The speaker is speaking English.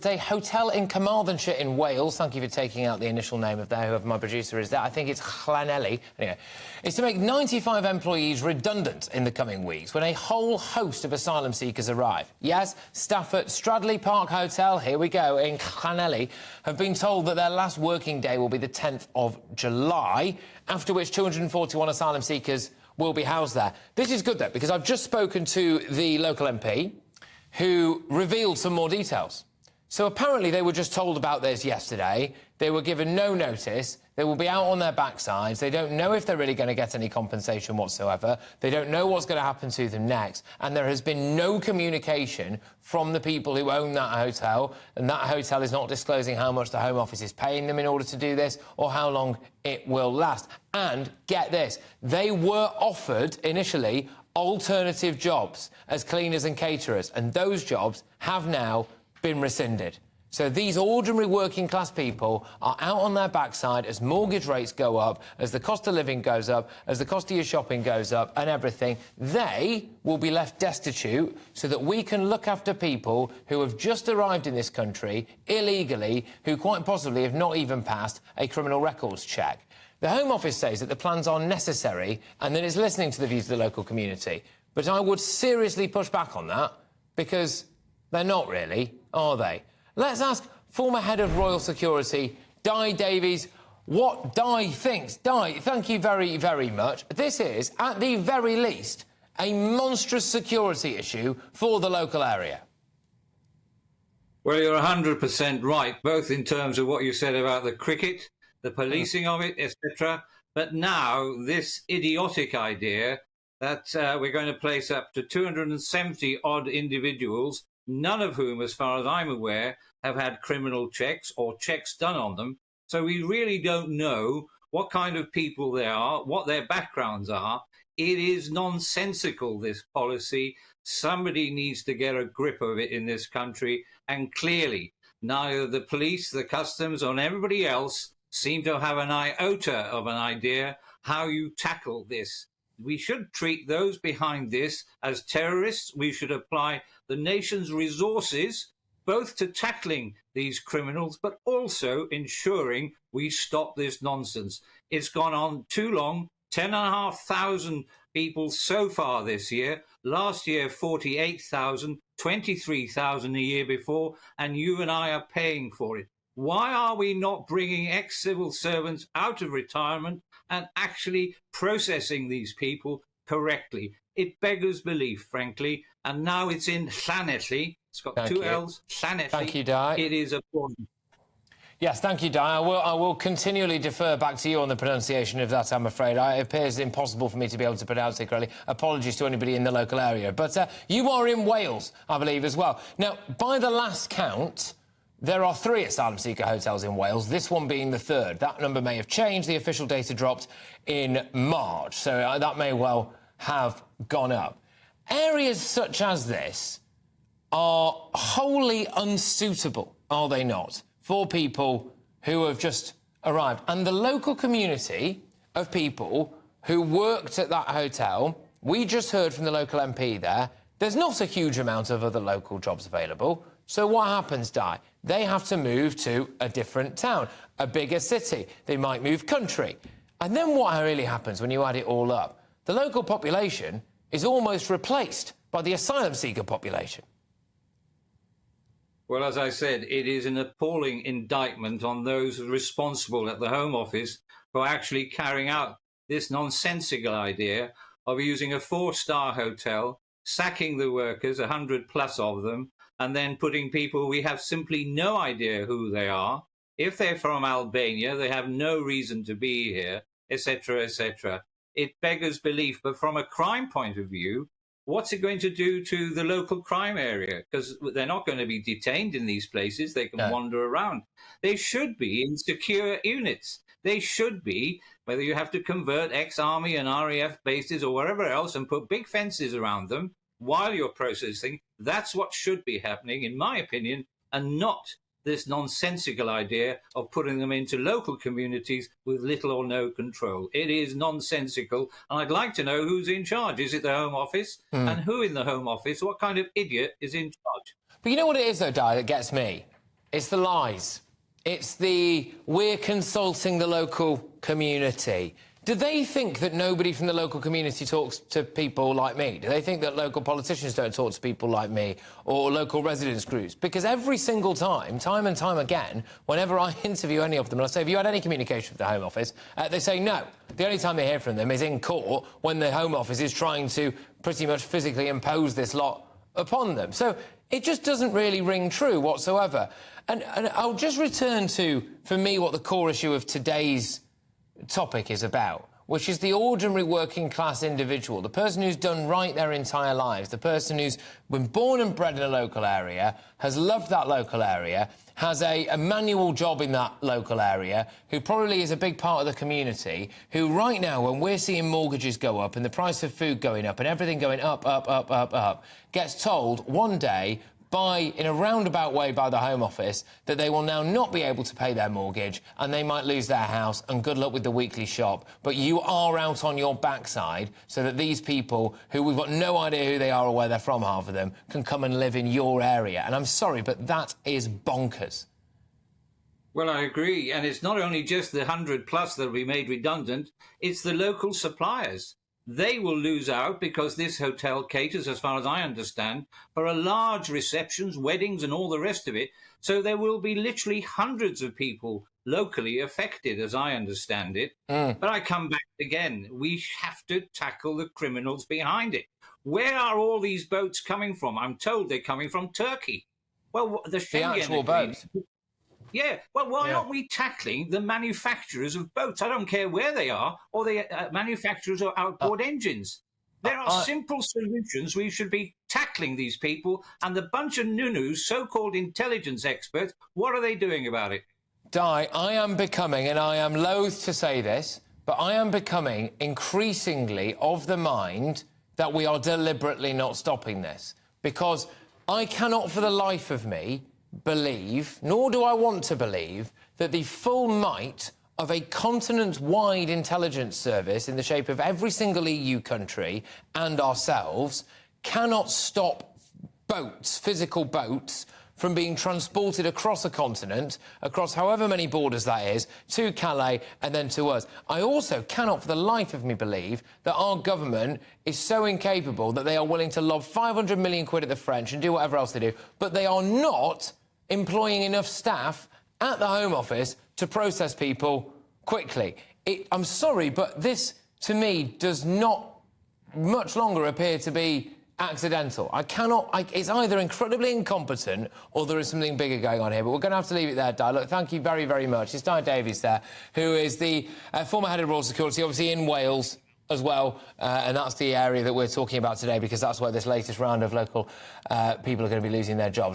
visit a hotel in Carmarthenshire in Wales. Thank you for taking out the initial name of there, whoever my producer is there. I think it's Llanelli. Anyway, it's to make 95 employees redundant in the coming weeks when a whole host of asylum seekers arrive. Yes, staff at Stradley Park Hotel, here we go, in Llanelli, have been told that their last working day will be the 10th of July, after which 241 asylum seekers will be housed there. This is good, though, because I've just spoken to the local MP, who revealed some more details. So apparently they were just told about this yesterday. They were given no notice. They will be out on their backsides. They don't know if they're really going to get any compensation whatsoever. They don't know what's going to happen to them next. And there has been no communication from the people who own that hotel, and that hotel is not disclosing how much the Home Office is paying them in order to do this or how long it will last. And get this, they were offered initially alternative jobs as cleaners and caterers, and those jobs have now been rescinded. So these ordinary working class people are out on their backside as mortgage rates go up, as the cost of living goes up, as the cost of your shopping goes up and everything. They will be left destitute so that we can look after people who have just arrived in this country illegally, who quite possibly have not even passed a criminal records check. The Home Office says that the plans are necessary and that it's listening to the views of the local community. But I would seriously push back on that, because they're not really, are they? Let's ask former head of Royal Security, Dai Davies, what Dai thinks. Dai, thank you very, very much. This is, at the very least, a monstrous security issue for the local area. Well, you're 100% right, both in terms of what you said about the cricket, the policing of it, etc. But now this idiotic idea that we're going to place up to 270-odd individuals, none of whom, as far as I'm aware, have had criminal checks or checks done on them. So we really don't know what kind of people they are, what their backgrounds are. It is nonsensical, this policy. Somebody needs to get a grip of it in this country. And clearly, neither the police, the customs, or everybody else seem to have an iota of an idea how you tackle this. We should treat those behind this as terrorists. We should apply the nation's resources both to tackling these criminals, but also ensuring we stop this nonsense. It's gone on too long. 10,500 people so far this year. Last year, 48,000, 23,000 the year before, and you and I are paying for it. Why are we not bringing ex-civil servants out of retirement and actually processing these people correctly? It beggars belief, frankly. And now it's in Llanelli. It's got two L's. Llanelli. Thank you, Dai. It is appalling. Yes, thank you, Dai. I will continually defer back to you on the pronunciation of that, I'm afraid. It appears impossible for me to be able to pronounce it correctly. Apologies to anybody in the local area. But you are in Wales, I believe, as well. Now, by the last count, there are 3 asylum seeker hotels in Wales, this one being the 3rd. That number may have changed. The official data dropped in March, so that may well have gone up. Areas such as this are wholly unsuitable, are they not, for people who have just arrived. And the local community of people who worked at that hotel, we just heard from the local MP there, there's not a huge amount of other local jobs available. So what happens, Dai? They have to move to a different town, a bigger city. They might move country. And then what really happens when you add it all up? The local population is almost replaced by the asylum seeker population. Well, as I said, it is an appalling indictment on those responsible at the Home Office for actually carrying out this nonsensical idea of using a 4-star hotel, sacking the workers, 100 plus of them, and then putting people we have simply no idea who they are. If they're from Albania, they have no reason to be here, etc., etc. It beggars belief, but from a crime point of view, what's it going to do to the local crime area? Because they're not going to be detained in these places. They can wander around. They should be in secure units. They should be, whether you have to convert ex-army and RAF bases or wherever else and put big fences around them while you're processing, that's what should be happening, in my opinion, and not this nonsensical idea of putting them into local communities with little or no control. It is nonsensical, and I'd like to know who's in charge. Is it the Home Office? And who in the Home Office? What kind of idiot is in charge? But you know what it is, though, Di, that gets me? It's the lies. It's the we're consulting the local community. Do they think that nobody from the local community talks to people like me? Do they think that local politicians don't talk to people like me or local residents groups? Because every single time and time again, whenever I interview any of them and I say, have you had any communication with the Home Office? They say no. The only time they hear from them is in court when the Home Office is trying to pretty much physically impose this lot upon them. So it just doesn't really ring true whatsoever. And I'll just return to, for me, what the core issue of today's topic is about, which is the ordinary working class individual, the person who's done right their entire lives, the person who's been born and bred in a local area, has loved that local area, has a manual job in that local area, who probably is a big part of the community, who right now, when we're seeing mortgages go up and the price of food going up and everything going up, gets told one day in a roundabout way by the Home Office that they will now not be able to pay their mortgage and they might lose their house and good luck with the weekly shop. But you are out on your backside so that these people, who we've got no idea who they are or where they're from, half of them, can come and live in your area. And I'm sorry, but that is bonkers. Well, I agree. And it's not only just the 100 plus that will be made redundant, it's the local suppliers. They will lose out because this hotel caters, as far as I understand, for a large receptions, weddings and all the rest of it. So there will be literally hundreds of people locally affected, as I understand it. But I come back again. We have to tackle the criminals behind it. Where are all these boats coming from? I'm told they're coming from Turkey. Well, the actual boats. Yeah, well, why aren't we tackling the manufacturers of boats? I don't care where they are, or the manufacturers of outboard engines. There are simple solutions. We should be tackling these people, and the bunch of nunus, so-called intelligence experts, what are they doing about it? Di, I am becoming, and I am loath to say this, but I am becoming increasingly of the mind that we are deliberately not stopping this. Because I cannot for the life of me believe, nor do I want to believe, that the full might of a continent-wide intelligence service in the shape of every single EU country and ourselves cannot stop boats, physical boats, from being transported across a continent, across however many borders that is, to Calais and then to us. I also cannot for the life of me believe that our government is so incapable that they are willing to lob 500 million quid at the French and do whatever else they do, but they are not employing enough staff at the Home Office to process people quickly. I'm sorry, but this, to me, does not much longer appear to be accidental. It's either incredibly incompetent or there is something bigger going on here, but we're going to have to leave it there, Di. Look, thank you very, very much. It's Dai Davies there, who is the former head of Royal Security, obviously in Wales as well, and that's the area that we're talking about today because that's where this latest round of local people are going to be losing their jobs.